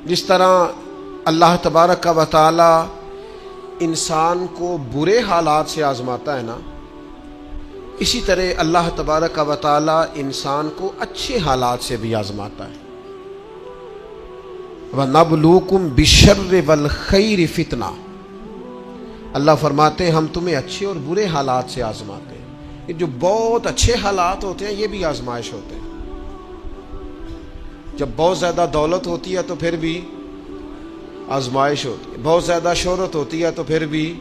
جس طرح اللہ تبارک و تعالی انسان کو برے حالات سے آزماتا ہے نا، اسی طرح اللہ تبارک و تعالی انسان کو اچھے حالات سے بھی آزماتا ہے۔ وَنَبْلُوكُمْ بِالشَّرِّ وَالْخَيْرِ فِتْنَةً، اللہ فرماتے ہیں ہم تمہیں اچھے اور برے حالات سے آزماتے ہیں۔ یہ جو بہت اچھے حالات ہوتے ہیں یہ بھی آزمائش ہوتے ہیں۔ جب بہت زیادہ دولت ہوتی ہے تو پھر بھی آزمائش ہوتی ہے، بہت زیادہ شہرت ہوتی ہے تو پھر بھی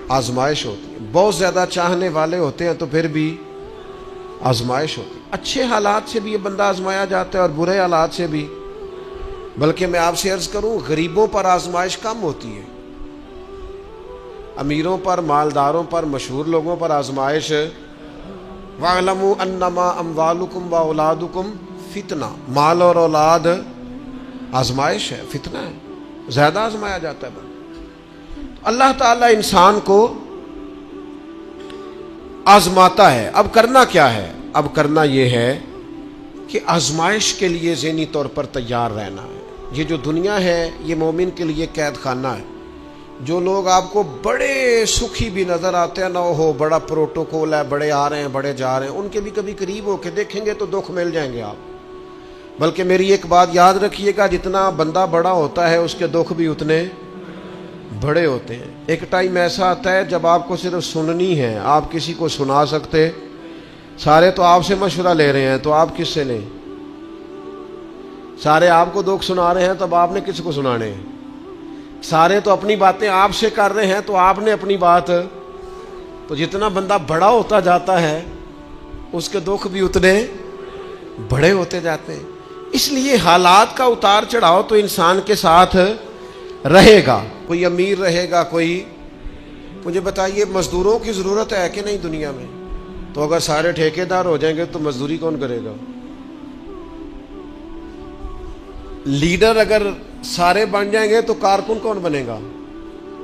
آزمائش ہوتی ہے، بہت زیادہ چاہنے والے ہوتے ہیں تو پھر بھی آزمائش ہوتی ہے۔ اچھے حالات سے بھی یہ بندہ آزمایا جاتا ہے اور برے حالات سے بھی۔ بلکہ میں آپ سے عرض کروں، غریبوں پر آزمائش کم ہوتی ہے، امیروں پر، مالداروں پر، مشہور لوگوں پر آزمائش۔ وَاعْلَمُوا أَنَّمَا أَمْوَالُكُمْ وَأَوْلَادُكُمْ فتنہ، مال اور اولاد آزمائش ہے، فتنہ ہے، زیادہ آزمایا جاتا ہے۔ اللہ تعالیٰ انسان کو آزماتا ہے۔ اب کرنا کیا ہے؟ اب کرنا یہ ہے کہ آزمائش کے لیے ذہنی طور پر تیار رہنا ہے۔ یہ جو دنیا ہے یہ مومن کے لیے قید خانہ ہے۔ جو لوگ آپ کو بڑے سکھی بھی نظر آتے ہیں نا، ہو بڑا پروٹوکول ہے، بڑے آ رہے ہیں، بڑے جا رہے ہیں، ان کے بھی کبھی قریب ہو کے دیکھیں گے تو دکھ مل جائیں گے آپ۔ بلکہ میری ایک بات یاد رکھیے گا، جتنا بندہ بڑا ہوتا ہے اس کے دکھ بھی اتنے بڑے ہوتے ہیں۔ ایک ٹائم ایسا آتا ہے جب آپ کو صرف سننی ہے، آپ کسی کو سنا سکتے، سارے تو آپ سے مشورہ لے رہے ہیں تو آپ کس سے لیں؟ سارے آپ کو دکھ سنا رہے ہیں تب آپ نے کس کو سنانے ہیں؟ سارے تو اپنی باتیں آپ سے کر رہے ہیں تو آپ نے اپنی بات۔ تو جتنا بندہ بڑا ہوتا جاتا ہے اس کے دکھ بھی اتنے بڑے ہوتے جاتے ہیں۔ اس لیے حالات کا اتار چڑھاؤ تو انسان کے ساتھ رہے گا، کوئی امیر رہے گا، کوئی۔ مجھے بتائیے مزدوروں کی ضرورت ہے کہ نہیں دنیا میں؟ تو اگر سارے ٹھیکیدار ہو جائیں گے تو مزدوری کون کرے گا؟ لیڈر اگر سارے بن جائیں گے تو کارکن کون بنے گا؟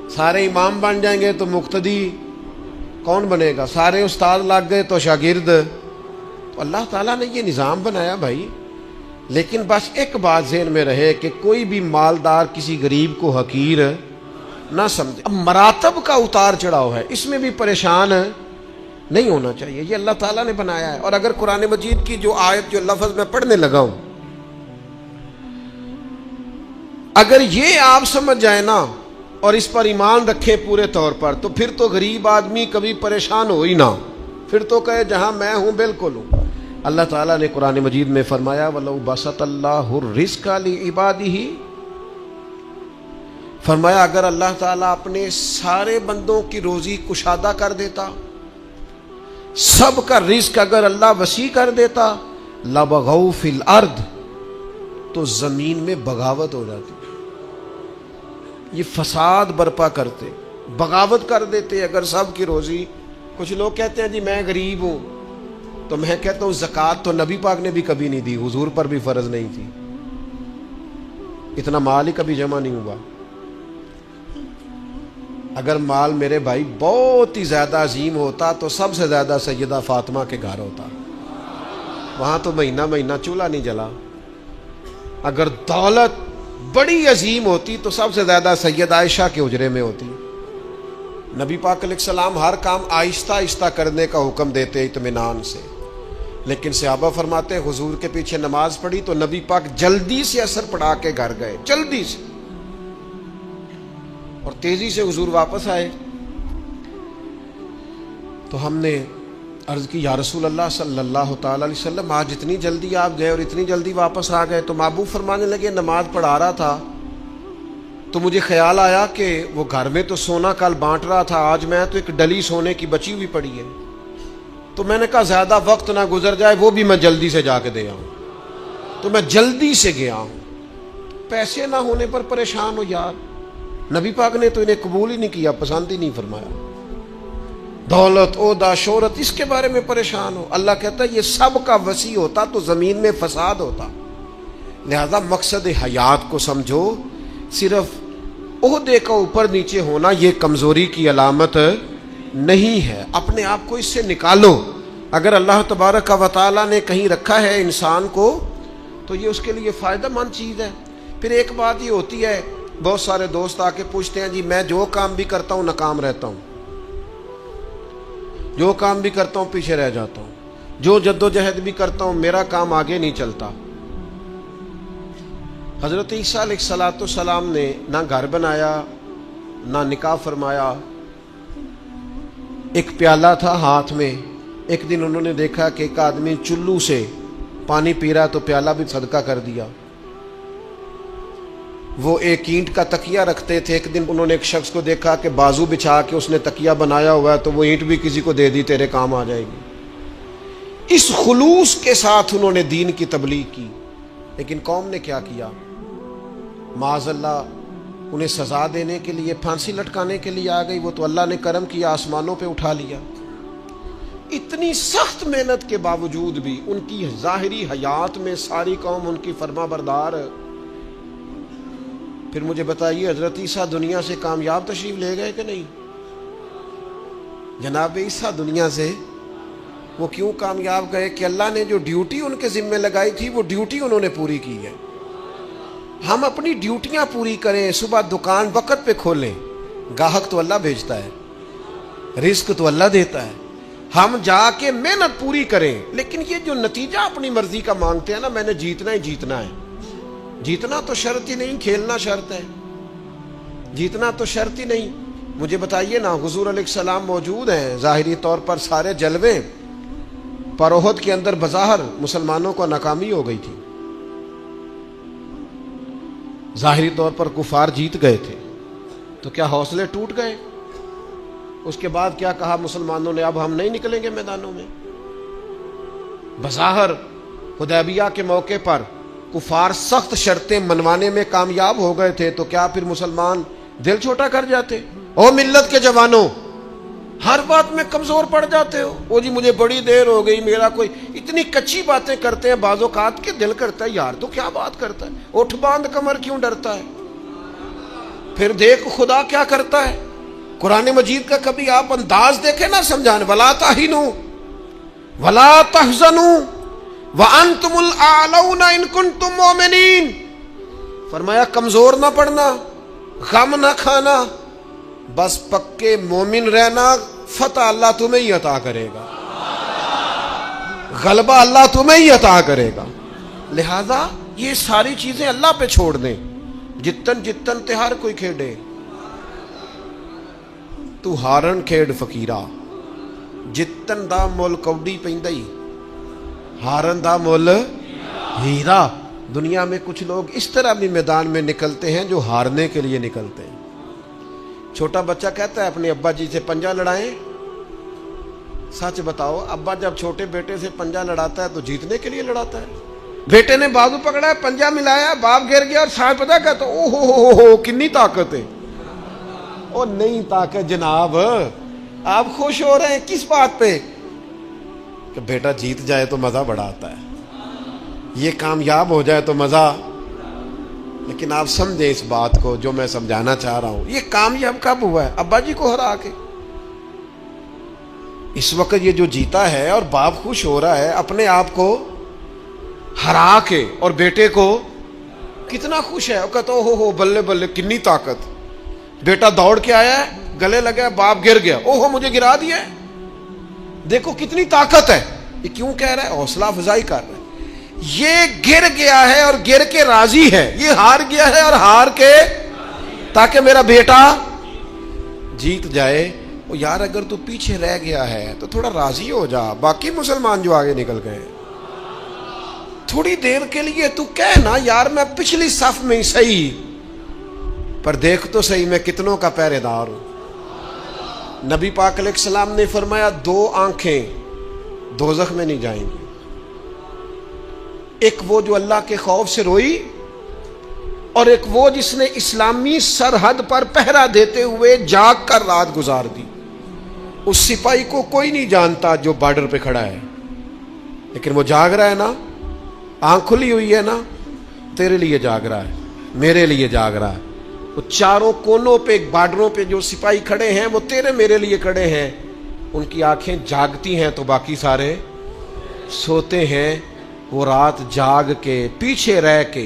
سارے امام بن جائیں گے تو مقتدی کون بنے گا؟ سارے استاد لگ گئے تو شاگرد۔ تو اللہ تعالیٰ نے یہ نظام بنایا بھائی۔ لیکن بس ایک بات ذہن میں رہے کہ کوئی بھی مالدار کسی غریب کو حقیر نہ سمجھے۔ اب مراتب کا اتار چڑھاؤ ہے، اس میں بھی پریشان نہیں ہونا چاہیے، یہ اللہ تعالیٰ نے بنایا ہے۔ اور اگر قرآن مجید کی جو آیت جو لفظ میں پڑھنے لگا ہوں، اگر یہ آپ سمجھ جائیں نا اور اس پر ایمان رکھیں پورے طور پر، تو پھر تو غریب آدمی کبھی پریشان ہو ہی نہ، پھر تو کہے جہاں میں ہوں بالکل ہوں۔ اللہ تعالیٰ نے قرآن مجید میں فرمایا وَلَوْ بَسَطَ اللَّهُ الرِّزْقَ لِعِبَادِهِ، فرمایا اگر اللہ تعالیٰ اپنے سارے بندوں کی روزی کشادہ کر دیتا، سب کا رزق اگر اللہ وسیع کر دیتا، لَبَغَوْا فِي الْأَرْضِ، تو زمین میں بغاوت ہو جاتی، یہ فساد برپا کرتے، بغاوت کر دیتے اگر سب کی روزی۔ کچھ لوگ کہتے ہیں جی میں غریب ہوں، تو میں کہتا ہوں زکوٰۃ تو نبی پاک نے بھی کبھی نہیں دی، حضور پر بھی فرض نہیں تھی، اتنا مال ہی کبھی جمع نہیں ہوا۔ اگر مال میرے بھائی بہت ہی زیادہ عظیم ہوتا تو سب سے زیادہ سیدہ فاطمہ کے گھر ہوتا، وہاں تو مہینہ مہینہ چولہا نہیں جلا۔ اگر دولت بڑی عظیم ہوتی تو سب سے زیادہ سید عائشہ کے حجرے میں ہوتی۔ نبی پاک علیہ السلام ہر کام آہستہ آہستہ کرنے کا حکم دیتے اطمینان سے، لیکن صحابہ فرماتے ہیں حضور کے پیچھے نماز پڑھی تو نبی پاک جلدی سے اثر پڑھا کے گھر گئے، جلدی سے، اور تیزی سے حضور واپس آئے۔ تو ہم نے عرض کی یا رسول اللہ صلی اللہ تعالی علیہ وسلم آج اتنی جلدی آپ گئے اور اتنی جلدی واپس آ گئے؟ تو محبوب فرمانے لگے نماز پڑھا رہا تھا تو مجھے خیال آیا کہ وہ گھر میں تو سونا کل بانٹ رہا تھا، آج میں تو ایک ڈلی سونے کی بچی ہوئی پڑی ہے، تو میں نے کہا زیادہ وقت نہ گزر جائے، وہ بھی میں جلدی سے جا کے دے آؤں، تو میں جلدی سے گیا ہوں۔ پیسے نہ ہونے پر پریشان ہو یار، نبی پاک نے تو انہیں قبول ہی نہیں کیا، پسند ہی نہیں فرمایا۔ دولت، عہدہ، شہرت، اس کے بارے میں پریشان ہو، اللہ کہتا ہے یہ سب کا وسیع ہوتا تو زمین میں فساد ہوتا۔ لہذا مقصد حیات کو سمجھو، صرف عہدے کا اوپر نیچے ہونا یہ کمزوری کی علامت نہیں ہے، اپنے آپ کو اس سے نکالو۔ اگر اللہ تبارک و تعالیٰ نے کہیں رکھا ہے انسان کو تو یہ اس کے لیے فائدہ مند چیز ہے۔ پھر ایک بات یہ ہوتی ہے، بہت سارے دوست آ کے پوچھتے ہیں جی میں جو کام بھی کرتا ہوں ناکام رہتا ہوں، جو کام بھی کرتا ہوں پیچھے رہ جاتا ہوں، جو جدوجہد بھی کرتا ہوں میرا کام آگے نہیں چلتا۔ حضرت عیسیٰ علیہ الصلوۃ والسلام نے نہ گھر بنایا نہ نکاح فرمایا، ایک پیالہ تھا ہاتھ میں، ایک دن انہوں نے دیکھا کہ ایک آدمی چلو سے پانی پی رہا تو پیالہ بھی صدقہ کر دیا۔ وہ ایک اینٹ کا تکیہ رکھتے تھے، ایک دن انہوں نے ایک شخص کو دیکھا کہ بازو بچھا کے اس نے تکیہ بنایا ہوا ہے تو وہ اینٹ بھی کسی کو دے دی، تیرے کام آ جائے گی۔ اس خلوص کے ساتھ انہوں نے دین کی تبلیغ کی، لیکن قوم نے کیا کیا؟ معاذ اللہ انہیں سزا دینے کے لیے، پھانسی لٹکانے کے لیے آ گئی، وہ تو اللہ نے کرم کیا آسمانوں پہ اٹھا لیا۔ اتنی سخت محنت کے باوجود بھی ان کی ظاہری حیات میں ساری قوم ان کی فرما بردار۔ پھر مجھے بتائیے حضرت عیسیٰ دنیا سے کامیاب تشریف لے گئے کہ نہیں؟ جناب عیسیٰ دنیا سے وہ کیوں کامیاب گئے کہ اللہ نے جو ڈیوٹی ان کے ذمہ لگائی تھی وہ ڈیوٹی انہوں نے پوری کی ہے۔ ہم اپنی ڈیوٹیاں پوری کریں، صبح دکان وقت پہ کھولیں، گاہک تو اللہ بھیجتا ہے، رزق تو اللہ دیتا ہے، ہم جا کے محنت پوری کریں۔ لیکن یہ جو نتیجہ اپنی مرضی کا مانگتے ہیں نا، میں نے جیتنا ہی جیتنا ہے، جیتنا تو شرط ہی نہیں، کھیلنا شرط ہے، جیتنا تو شرط ہی نہیں۔ مجھے بتائیے نا، حضور علیہ السلام موجود ہیں، ظاہری طور پر سارے جلوے، پر احد کے اندر بظاہر مسلمانوں کو ناکامی ہو گئی تھی، ظاہری طور پر کفار جیت گئے تھے، تو کیا حوصلے ٹوٹ گئے؟ اس کے بعد کیا کہا مسلمانوں نے؟ اب ہم نہیں نکلیں گے میدانوں میں۔ بظاہر حدیبیہ کے موقع پر کفار سخت شرطیں منوانے میں کامیاب ہو گئے تھے، تو کیا پھر مسلمان دل چھوٹا کر جاتے؟ او ملت کے جوانوں، ہر بات میں کمزور پڑ جاتے ہو۔ وہ جی مجھے بڑی دیر ہو گئی، میرا کوئی اتنی کچی باتیں کرتے ہیں، بعض اوقات کے دل کرتا ہے یار تو کیا بات کرتا ہے، اٹھ باندھ کمر کیوں ڈرتا ہے؟ پھر دیکھ خدا کیا کرتا ہے۔ قرآن مجید کا کبھی آپ انداز دیکھیں نا سمجھانے، وَلَا تَهِنُوا وَلَا تَحْزَنُوا وَأَنْتُمُ الْأَعْلَوْنَ إِن كُنتُم مُؤْمِنِينَ۔ فرمایا کمزور نہ پڑنا، غم نہ کھانا، بس پکے مومن رہنا، فتح اللہ تمہیں ہی عطا کرے گا، غلبہ اللہ تمہیں ہی عطا کرے گا۔ لہذا یہ ساری چیزیں اللہ پہ چھوڑ دیں، جتن جتن تہار کوئی کھیڑے، تو ہارن کھیڑ فقیرہ، جتن دا مول کوڈی پیندائی، ہارن دا مول ہیرا۔ دنیا میں کچھ لوگ اس طرح بھی میدان میں نکلتے ہیں جو ہارنے کے لیے نکلتے ہیں۔ چھوٹا بچہ کہتا ہے اپنے ابا جی سے پنجا لڑائیں، سچ بتاؤ ابا جب چھوٹے بیٹے سے پنجا لڑاتا ہے تو جیتنے کے لیے لڑاتا ہے؟ بیٹے نے بازو پکڑا ہے، پنجا ملایا، باپ گر گیا اور صاحب پتہ کہتا او ہو کنی طاقت ہے۔ او نہیں طاقت جناب، آپ خوش ہو رہے ہیں کس بات پہ؟ کہ بیٹا جیت جائے تو مزہ بڑا آتا ہے، یہ کامیاب ہو جائے تو مزہ۔ لیکن آپ سمجھیں اس بات کو جو میں سمجھانا چاہ رہا ہوں، یہ کامیاب کب ہوا ہے؟ ابا جی کو ہرا کے۔ اس وقت یہ جو جیتا ہے اور باپ خوش ہو رہا ہے اپنے آپ کو ہرا کے، اور بیٹے کو کتنا خوش ہے، وہ کہتا ہو بلے بلے کنی طاقت۔ بیٹا دوڑ کے آیا ہے، گلے لگا، باپ گر گیا، مجھے گرا دیا ہے، دیکھو کتنی طاقت ہے۔ یہ کیوں کہہ رہا ہے؟ حوصلہ افزائی کر رہا ہے۔ یہ گر گیا ہے اور گر کے راضی ہے، یہ ہار گیا ہے اور ہار کے، تاکہ میرا بیٹا جیت جائے۔ وہ یار اگر تو پیچھے رہ گیا ہے تو تھوڑا راضی ہو جا، باقی مسلمان جو آگے نکل گئے تھوڑی دیر کے لیے تو کہنا یار میں پچھلی صف میں ہی صحیح، پر دیکھ تو صحیح میں کتنوں کا پہرے دار ہوں۔ نبی پاک علیہ السلام نے فرمایا 2 آنکھیں دوزخ میں نہیں جائیں گی، ایک وہ جو اللہ کے خوف سے روئی، اور ایک وہ جس نے اسلامی سرحد پر پہرا دیتے ہوئے جاگ کر رات گزار دی۔ اس سپاہی کو کوئی نہیں جانتا جو بارڈر پہ کھڑا ہے، لیکن وہ جاگ رہا ہے نا، آنکھ کھلی ہوئی ہے نا، تیرے لیے جاگ رہا ہے، میرے لیے جاگ رہا ہے۔ وہ چاروں کونوں پہ بارڈروں پہ جو سپاہی کھڑے ہیں وہ تیرے میرے لیے کھڑے ہیں، ان کی آنکھیں جاگتی ہیں تو باقی سارے سوتے ہیں۔ وہ رات جاگ کے پیچھے رہ کے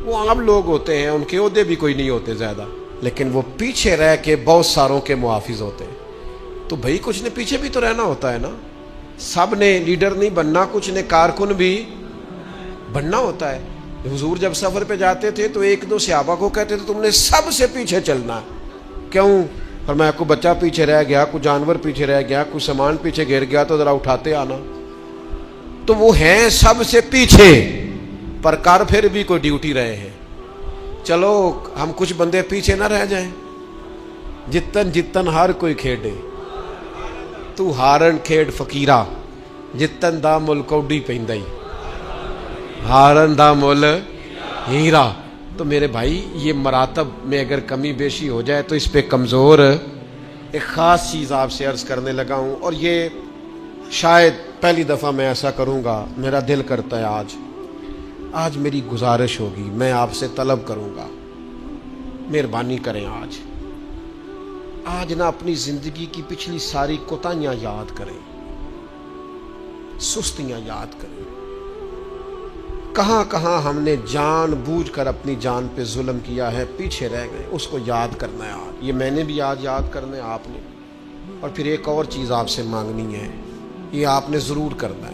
وہ عام لوگ ہوتے ہیں، ان کے عہدے بھی کوئی نہیں ہوتے زیادہ، لیکن وہ پیچھے رہ کے بہت ساروں کے محافظ ہوتے ہیں۔ تو بھائی کچھ نے پیچھے بھی تو رہنا ہوتا ہے نا، سب نے لیڈر نہیں بننا، کچھ نے کارکن بھی بننا ہوتا ہے۔ حضور جب سفر پہ جاتے تھے تو ایک دو صحابہ کو کہتے تھے تم نے سب سے پیچھے چلنا ہے۔ کیوں؟ فرمایا کوئی بچہ پیچھے رہ گیا، کوئی جانور پیچھے رہ گیا، کوئی سامان پیچھے گر گیا تو ذرا اٹھاتے آنا۔ تو وہ ہیں سب سے پیچھے، پر کر پھر بھی کوئی ڈیوٹی رہے ہیں۔ چلو ہم کچھ بندے پیچھے نہ رہ جائیں، جتن جتن ہر کوئی کھیڈے، تو ہارن کھیڈ فقیرہ، جتن دا مل کوڈی پیندائی، ہارن دا مل ہیرا۔ تو میرے بھائی یہ مراتب میں اگر کمی بیشی ہو جائے تو اس پہ کمزور ایک خاص چیز آپ سے عرض کرنے لگا ہوں، اور یہ شاید پہلی دفعہ میں ایسا کروں گا۔ میرا دل کرتا ہے آج میری گزارش ہوگی، میں آپ سے طلب کروں گا، مہربانی کریں آج نہ اپنی زندگی کی پچھلی ساری کوتاہیاں یاد کریں، سستیاں یاد کریں، کہاں کہاں ہم نے جان بوجھ کر اپنی جان پہ ظلم کیا ہے، پیچھے رہ گئے، اس کو یاد کرنا ہے آج۔ یہ میں نے بھی آج یاد کرنا ہے، آپ نے۔ اور پھر ایک اور چیز آپ سے مانگنی ہے، یہ آپ نے ضرور کرنا ہے۔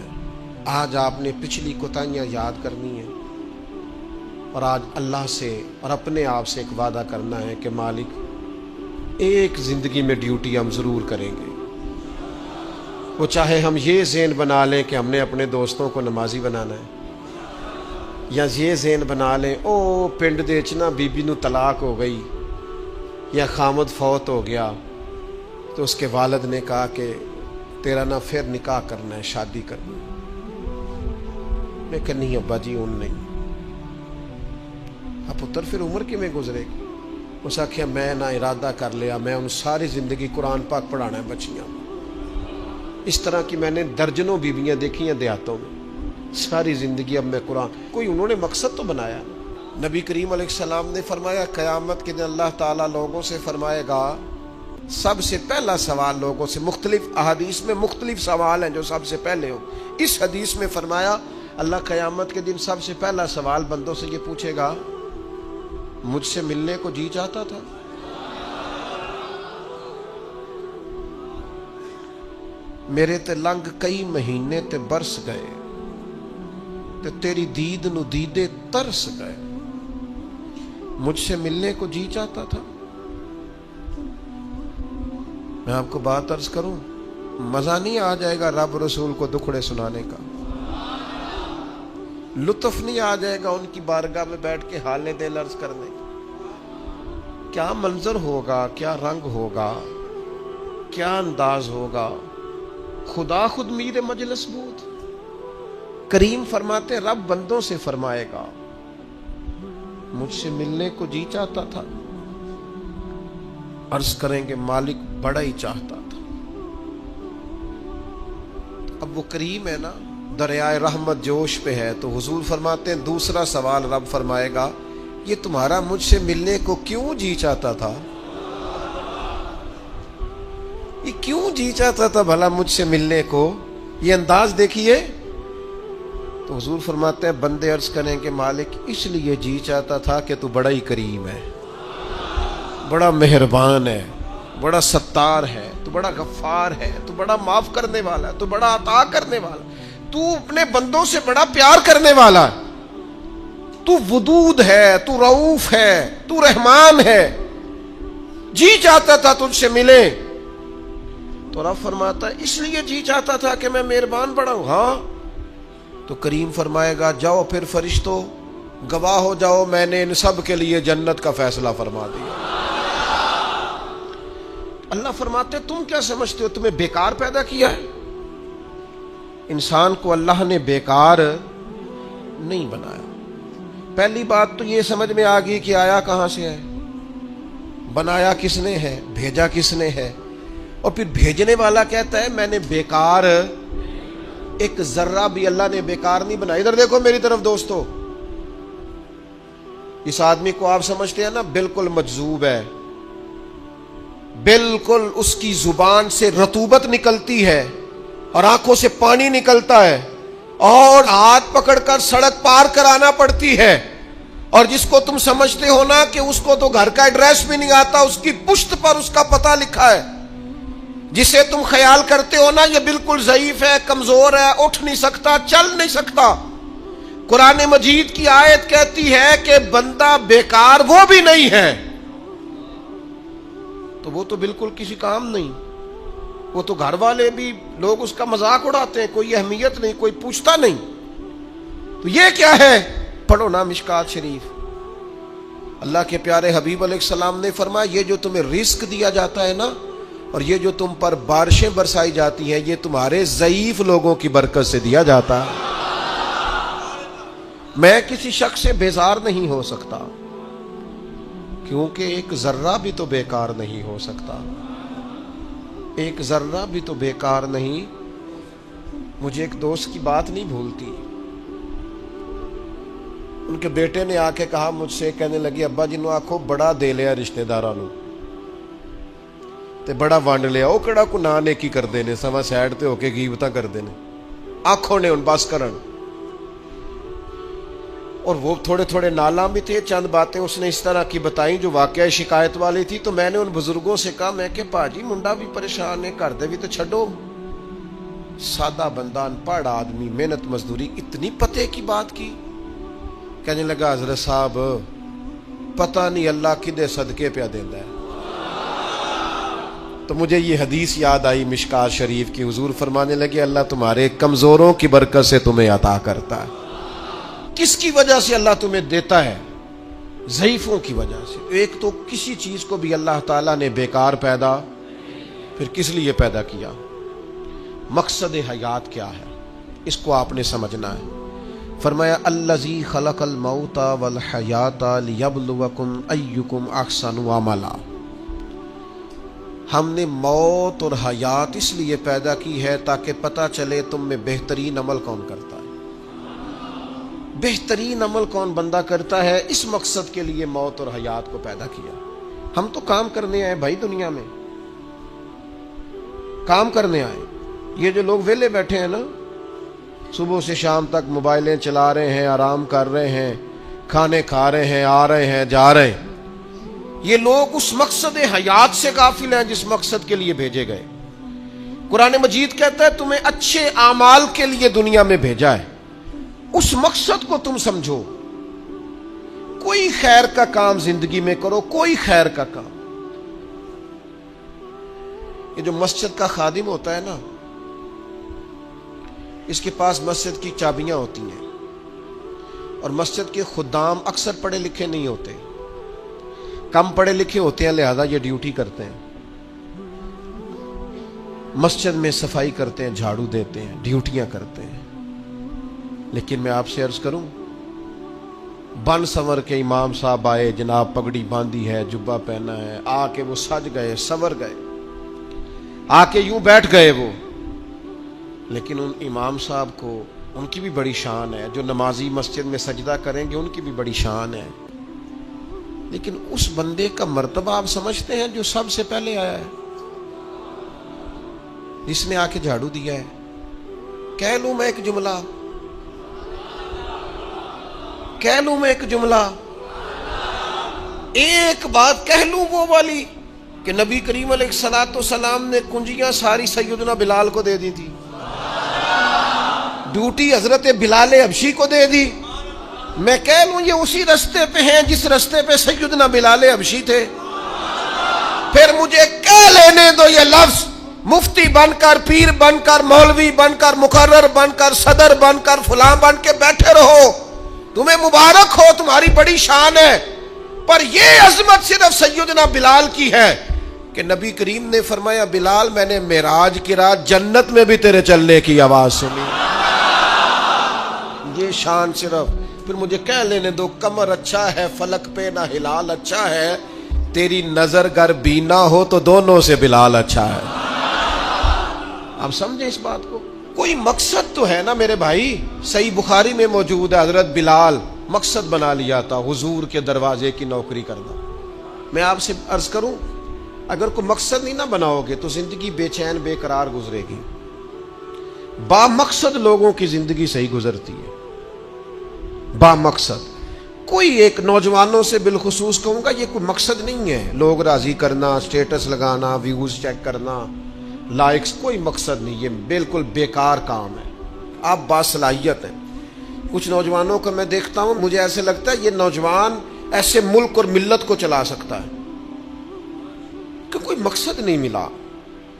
آج آپ نے پچھلی کوتاہیاں یاد کرنی ہے، اور آج اللہ سے اور اپنے آپ سے ایک وعدہ کرنا ہے کہ مالک ایک زندگی میں ڈیوٹی ہم ضرور کریں گے، وہ چاہے ہم یہ ذہن بنا لیں کہ ہم نے اپنے دوستوں کو نمازی بنانا ہے، یا یہ ذہن بنا لیں او پنڈ دے وچ نا بی بی نو طلاق ہو گئی یا خامد فوت ہو گیا تو اس کے والد نے کہا کہ تیرا نا پھر نکاح کرنا ہے، شادی کرنی ہے۔ میں کہ نہیں ابا جی ان نہیں۔ اب پتر پھر عمر کی میں گزرے گی؟ اس آخیا میں نہ ارادہ کر لیا، میں ان ساری زندگی قرآن پاک پڑھانا ہے بچیاں۔ اس طرح کی میں نے درجنوں بیویاں دیکھی ہیں دیہاتوں میں، ساری زندگی اب میں قرآن۔ کوئی انہوں نے مقصد تو بنایا نا۔ نبی کریم علیہ السلام نے فرمایا قیامت کے دن اللہ تعالیٰ لوگوں سے فرمائے گا، سب سے پہلا سوال لوگوں سے، مختلف احادیث میں مختلف سوال ہیں جو سب سے پہلے ہو۔ اس حدیث میں فرمایا اللہ قیامت کے دن سب سے پہلا سوال بندوں سے یہ پوچھے گا مجھ سے ملنے کو جی چاہتا تھا؟ میرے تے لنگ کئی مہینے تے برس گئے تے تیری دید نو دیدے ترس گئے، مجھ سے ملنے کو جی چاہتا تھا؟ میں آپ کو بات عرض کروں، مزہ نہیں آ جائے گا رب رسول کو دکھڑے سنانے کا؟ لطف نہیں آ جائے گا ان کی بارگاہ میں بیٹھ کے حال دل عرض کرنے؟ کیا منظر ہوگا، کیا رنگ ہوگا، کیا انداز ہوگا؟ خدا خود میر مجلس بود۔ کریم فرماتے رب بندوں سے فرمائے گا مجھ سے ملنے کو جی چاہتا تھا؟ عرض کریں گے مالک بڑا ہی چاہتا تھا۔ اب وہ کریم ہے نا، دریائے رحمت جوش پہ ہے، تو حضور فرماتے ہیں دوسرا سوال رب فرمائے گا یہ تمہارا مجھ سے ملنے کو کیوں جی چاہتا تھا؟ یہ کیوں جی چاہتا تھا بھلا مجھ سے ملنے کو؟ یہ انداز دیکھیے۔ تو حضور فرماتے ہیں بندے عرض کریں کہ مالک اس لیے جی چاہتا تھا کہ تو بڑا ہی کریم ہے، بڑا مہربان ہے، بڑا ستار ہے، تو بڑا غفار ہے، تو بڑا معاف کرنے والا ہے، تو بڑا عطا کرنے والا ہے، تو اپنے بندوں سے بڑا پیار کرنے والا ہے، تو ودود ہے، تو رؤوف ہے، تو رحمان ہے، جی چاہتا تھا تجھ سے ملے۔ تو رب فرماتا ہے اس لیے جی چاہتا تھا کہ میں مہربان بڑا ہوں؟ ہاں۔ تو کریم فرمائے گا جاؤ پھر فرشتوں گواہ ہو جاؤ، میں نے ان سب کے لیے جنت کا فیصلہ فرما دیا۔ اللہ فرماتے تم کیا سمجھتے ہو تمہیں بیکار پیدا کیا ہے؟ انسان کو اللہ نے بیکار نہیں بنایا۔ پہلی بات تو یہ سمجھ میں آ گئی کہ آیا کہاں سے ہے، بنایا کس نے ہے، بھیجا کس نے ہے، اور پھر بھیجنے والا کہتا ہے میں نے بیکار، ایک ذرہ بھی اللہ نے بیکار نہیں بنایا۔ ادھر دیکھو میری طرف دوستو، اس آدمی کو آپ سمجھتے ہیں نا بالکل مجذوب ہے، بالکل اس کی زبان سے رطوبت نکلتی ہے اور آنکھوں سے پانی نکلتا ہے، اور ہاتھ پکڑ کر سڑک پار کرانا پڑتی ہے، اور جس کو تم سمجھتے ہو نا کہ اس کو تو گھر کا ایڈریس بھی نہیں آتا، اس کی پشت پر اس کا پتہ لکھا ہے، جسے تم خیال کرتے ہو نا یہ بالکل ضعیف ہے، کمزور ہے، اٹھ نہیں سکتا، چل نہیں سکتا، قرآن مجید کی آیت کہتی ہے کہ بندہ بیکار وہ بھی نہیں ہے، تو وہ تو بالکل کسی کام نہیں، وہ تو گھر والے بھی لوگ اس کا مذاق اڑاتے ہیں، کوئی اہمیت نہیں، کوئی پوچھتا نہیں۔ تو یہ کیا ہے؟ پڑھو نا مشکات شریف، اللہ کے پیارے حبیب علیہ السلام نے فرمایا یہ جو تمہیں رزق دیا جاتا ہے نا، اور یہ جو تم پر بارشیں برسائی جاتی ہیں، یہ تمہارے ضعیف لوگوں کی برکت سے دیا جاتا ہے۔ میں کسی شخص سے بیزار نہیں ہو سکتا، کیونکہ ایک ذرہ بھی تو بیکار نہیں ہو سکتا، ایک ذرہ بھی تو بیکار نہیں۔ مجھے ایک دوست کی بات نہیں بھولتی، ان کے بیٹے نے آ کے کہا مجھ سے، کہنے لگی ابا جی نو آکھو بڑا دے لیا رشتہ داراں نو تے بڑا ونڈ لیا، وہ کہڑا کو نہ نیکی کردے نے، سوا سائڈ تے ہو کے غیبتاں کردے نے، آنکھوں نے ان بس کرن۔ اور وہ تھوڑے تھوڑے نالاں بھی تھے، چند باتیں اس نے اس طرح کی بتائیں جو واقعہ شکایت والی تھی، تو میں نے ان بزرگوں سے کہا، میں کہ پاجی منڈا بھی پریشان ہے، گھر دے بھی تو چھڈو، سادہ بندہ ان پڑھ آدمی محنت مزدوری، اتنی پتے کی بات کی؟ کہنے لگا حضرت صاحب پتہ نہیں اللہ کدے صدقے پہ دیندا ہے۔ تو مجھے یہ حدیث یاد آئی مشکات شریف کی، حضور فرمانے لگے اللہ تمہارے کمزوروں کی برکت سے تمہیں عطا کرتا ہے۔ کس کی وجہ سے اللہ تمہیں دیتا ہے؟ ضعیفوں کی وجہ سے۔ ایک تو کسی چیز کو بھی اللہ تعالیٰ نے بیکار پیدا پھر کس لیے پیدا کیا؟ مقصد حیات کیا ہے، اس کو آپ نے سمجھنا ہے۔ فرمایا الذی خلق الموت والحیات لیبلوکم ایکم احسن عملا، ہم نے موت اور حیات اس لیے پیدا کی ہے تاکہ پتہ چلے تم میں بہترین عمل کون کرتا ہے، بہترین عمل کون بندہ کرتا ہے۔ اس مقصد کے لیے موت اور حیات کو پیدا کیا۔ ہم تو کام کرنے آئے بھائی، دنیا میں کام کرنے آئے۔ یہ جو لوگ ویلے بیٹھے ہیں نا، صبح سے شام تک موبائلیں چلا رہے ہیں، آرام کر رہے ہیں، کھانے کھا رہے ہیں، آ رہے ہیں، جا رہے ہیں، یہ لوگ اس مقصد حیات سے غافل ہیں جس مقصد کے لیے بھیجے گئے۔ قرآن مجید کہتا ہے تمہیں اچھے اعمال کے لیے دنیا میں بھیجا ہے، اس مقصد کو تم سمجھو۔ کوئی خیر کا کام زندگی میں کرو، کوئی خیر کا کام۔ یہ جو مسجد کا خادم ہوتا ہے نا، اس کے پاس مسجد کی چابیاں ہوتی ہیں، اور مسجد کے خدام اکثر پڑھے لکھے نہیں ہوتے، کم پڑھے لکھے ہوتے ہیں، لہذا یہ ڈیوٹی کرتے ہیں، مسجد میں صفائی کرتے ہیں، جھاڑو دیتے ہیں، ڈیوٹیاں کرتے ہیں۔ لیکن میں آپ سے عرض کروں، بن سنور کے امام صاحب آئے، جناب پگڑی باندھی ہے، جبہ پہنا ہے، آ کے وہ سج گئے، سنور گئے، آ کے یوں بیٹھ گئے وہ، لیکن ان امام صاحب کو ان کی بھی بڑی شان ہے، جو نمازی مسجد میں سجدہ کریں گے ان کی بھی بڑی شان ہے، لیکن اس بندے کا مرتبہ آپ سمجھتے ہیں جو سب سے پہلے آیا ہے، جس نے آ کے جھاڑو دیا ہے؟ کہہ لوں میں ایک جملہ، کہہ لوں میں ایک جملہ، ایک بات کہہ لوں وہ والی کہ نبی کریم علیہ الصلوۃ والسلام نے کنجیاں ساری سیدنا بلال کو دے دی تھی، ڈیوٹی حضرت بلال حبشی کو دے دی۔ میں کہہ لوں یہ اسی رستے پہ ہیں جس رستے پہ سیدنا بلال حبشی تھے؟ پھر مجھے کہہ لینے دو یہ لفظ، مفتی بن کر، پیر بن کر، مولوی بن کر، مقرر بن کر، صدر بن کر، فلاں بن کے بیٹھے رہو، تمہیں مبارک ہو، تمہاری بڑی شان ہے، پر یہ عظمت صرف سیدنا بلال کی ہے کہ نبی کریم نے فرمایا بلال میں نے معراج کی رات جنت میں بھی تیرے چلنے کی آواز سنی، یہ شان صرف۔ پھر مجھے کہہ لینے دو قمر اچھا ہے فلک پہ نہ ہلال اچھا ہے، تیری نظر گر بینا ہو تو دونوں سے بلال اچھا ہے۔ آپ سمجھیں اس بات کو، کوئی مقصد تو ہے نا میرے بھائی۔ صحیح بخاری میں موجود ہے حضرت بلال مقصد بنا لیا تھا حضور کے دروازے کی نوکری کرنا۔ میں آپ سے عرض کروں اگر کوئی مقصد نہیں نہ بناؤ گے تو زندگی بے چین بے قرار گزرے گی۔ با مقصد لوگوں کی زندگی صحیح گزرتی ہے، با مقصد۔ کوئی ایک نوجوانوں سے بالخصوص کہوں گا یہ کوئی مقصد نہیں ہے، لوگ راضی کرنا، سٹیٹس لگانا، ویوز چیک کرنا، لائکس، کوئی مقصد نہیں، یہ بالکل بیکار کام ہے۔ آپ باصلاحیت ہیں۔ کچھ نوجوانوں کو میں دیکھتا ہوں، مجھے ایسے لگتا ہے یہ نوجوان ایسے ملک اور ملت کو چلا سکتا ہے، کہ کوئی مقصد نہیں ملا،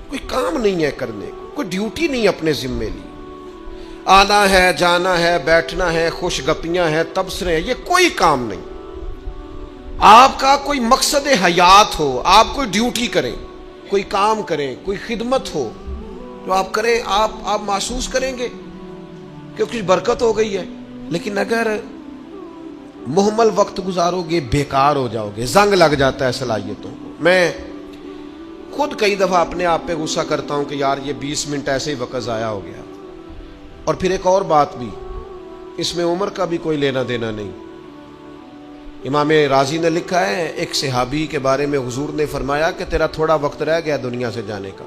کوئی کام نہیں ہے کرنے کو، کوئی ڈیوٹی نہیں اپنے ذمے لی، آنا ہے، جانا ہے، بیٹھنا ہے، خوش گپیاں ہیں، تبصرے ہیں، یہ کوئی کام نہیں۔ آپ کا کوئی مقصد حیات ہو، آپ کوئی ڈیوٹی کریں، کوئی کام کریں، کوئی خدمت ہو جو آپ کریں، آپ محسوس کریں گے کہ کچھ برکت ہو گئی ہے۔ لیکن اگر محمل وقت گزارو گے، بیکار ہو جاؤ گے، زنگ لگ جاتا ہے صلاحیتوں کو۔ میں خود کئی دفعہ اپنے آپ پہ غصہ کرتا ہوں کہ یار یہ 20 منٹ ایسے ہی وقت ضائع ہو گیا۔ اور پھر ایک اور بات بھی، اس میں عمر کا بھی کوئی لینا دینا نہیں۔ امام رازی نے لکھا ہے، ایک صحابی کے بارے میں حضور نے فرمایا کہ تیرا تھوڑا وقت رہ گیا دنیا سے جانے کا۔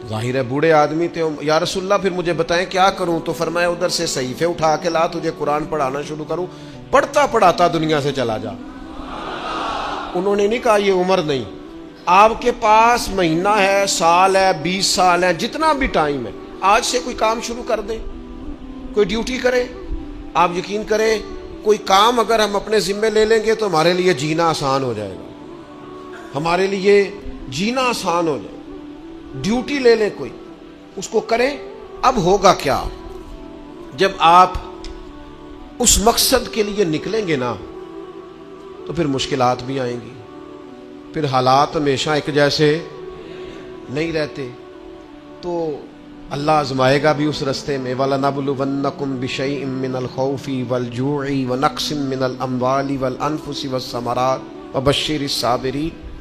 ظاہر ہے بوڑھے آدمی تھے، یا رسول اللہ پھر مجھے بتائیں کیا کروں؟ تو فرمایا ادھر سے صحیفے اٹھا کے لا، تجھے قرآن پڑھانا شروع کروں، پڑھتا پڑھاتا دنیا سے چلا جا۔ انہوں نے نہیں کہا یہ عمر نہیں، آپ کے پاس مہینہ ہے، سال ہے، 20 سال ہے، جتنا بھی ٹائم ہے، آج سے کوئی کام شروع کر دیں، کوئی ڈیوٹی کریں۔ آپ یقین کریں کوئی کام اگر ہم اپنے ذمے لے لیں گے تو ہمارے لیے جینا آسان ہو جائے گا، ہمارے لیے جینا آسان ہو جائے گا۔ ڈیوٹی لے لیں کوئی، اس کو کریں۔ اب ہوگا کیا جب آپ اس مقصد کے لیے نکلیں گے نا، تو پھر مشکلات بھی آئیں گی، پھر حالات ہمیشہ ایک جیسے نہیں رہتے، تو اللہ آزمائے گا بھی اس رستے میں۔ وَلَنَبْلُوَنَّكُمْ بِشَيْءٍ مِّنَ الْخَوْفِ وَالْجُوعِ وَنَقْصٍ مِّنَ الْأَمْوَالِ وَالْأَنفُسِ وَالثَّمَرَاتِ وَبَشِّرِ الصَّابِرِينَ۔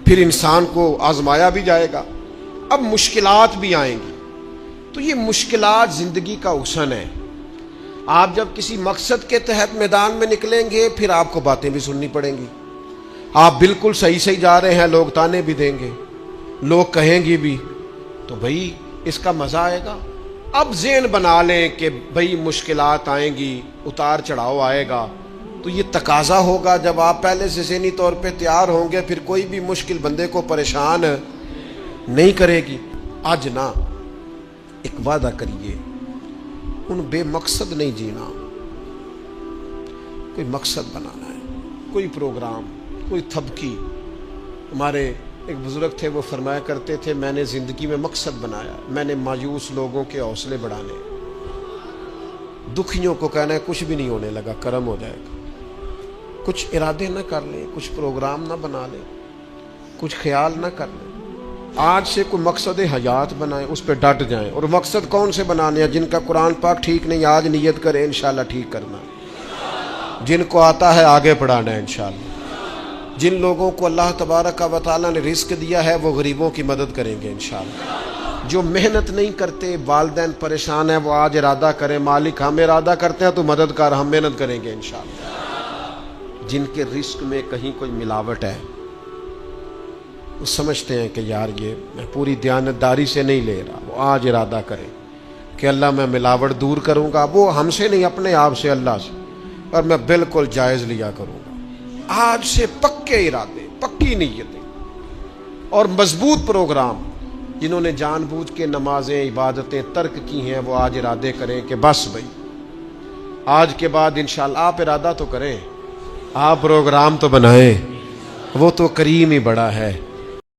پھر انسان کو آزمایا بھی جائے گا، اب مشکلات بھی آئیں گی۔ تو یہ مشکلات زندگی کا حسن ہے۔ آپ جب کسی مقصد کے تحت میدان میں نکلیں گے، پھر آپ کو باتیں بھی سننی پڑیں گی۔ آپ بالکل صحیح جا رہے ہیں، لوگ تانے بھی دیں گے، لوگ کہیں گے بھی، تو بھائی اس کا مزہ آئے گا۔ اب ذہن بنا لیں کہ بھائی مشکلات آئیں گی، اتار چڑھاؤ آئے گا، تو یہ تقاضا ہوگا جب آپ پہلے سے ذہنی طور پہ تیار ہوں گے، پھر کوئی بھی مشکل بندے کو پریشان نہیں کرے گی۔ آج نہ ایک وعدہ کریے، ان بے مقصد نہیں جینا، کوئی مقصد بنانا ہے، کوئی پروگرام، کوئی تھبکی۔ ہمارے ایک بزرگ تھے، وہ فرمایا کرتے تھے میں نے زندگی میں مقصد بنایا، میں نے مایوس لوگوں کے حوصلے بڑھانے، دکھیوں کو کہنا ہے کچھ بھی نہیں ہونے لگا، کرم ہو جائے گا۔ کچھ ارادے نہ کر لیں، کچھ پروگرام نہ بنا لیں، کچھ خیال نہ کر لیں، آج سے کوئی مقصد حیات بنائیں، اس پہ ڈٹ جائیں۔ اور مقصد کون سے بنانے ہیں؟ جن کا قرآن پاک ٹھیک نہیں، آج نیت کریں انشاءاللہ ٹھیک کرنا، جن کو آتا ہے آگے پڑھانا ہے انشاءاللہ۔ جن لوگوں کو اللہ تبارک و تعالیٰ نے رزق دیا ہے وہ غریبوں کی مدد کریں گے انشاءاللہ۔ جو محنت نہیں کرتے، والدین پریشان ہیں، وہ آج ارادہ کریں مالک ہم ارادہ کرتے ہیں تو مدد کر، ہم محنت کریں گے انشاءاللہ۔ جن کے رزق میں کہیں کوئی ملاوٹ ہے، وہ سمجھتے ہیں کہ یار یہ میں پوری دیانتداری سے نہیں لے رہا، وہ آج ارادہ کریں کہ اللہ میں ملاوٹ دور کروں گا، وہ ہم سے نہیں اپنے آپ سے، اللہ سے، اور میں بالکل جائز لیا کروں گا۔ آج سے پکے ارادے، پکی نیتیں اور مضبوط پروگرام۔ جنہوں نے جان بوجھ کے نمازیں، عبادتیں ترک کی ہیں، وہ آج ارادے کریں کہ بس بھائی آج کے بعد انشاءاللہ۔ آپ ارادہ تو کریں، آپ پروگرام تو بنائیں، وہ تو کریم ہی بڑا ہے۔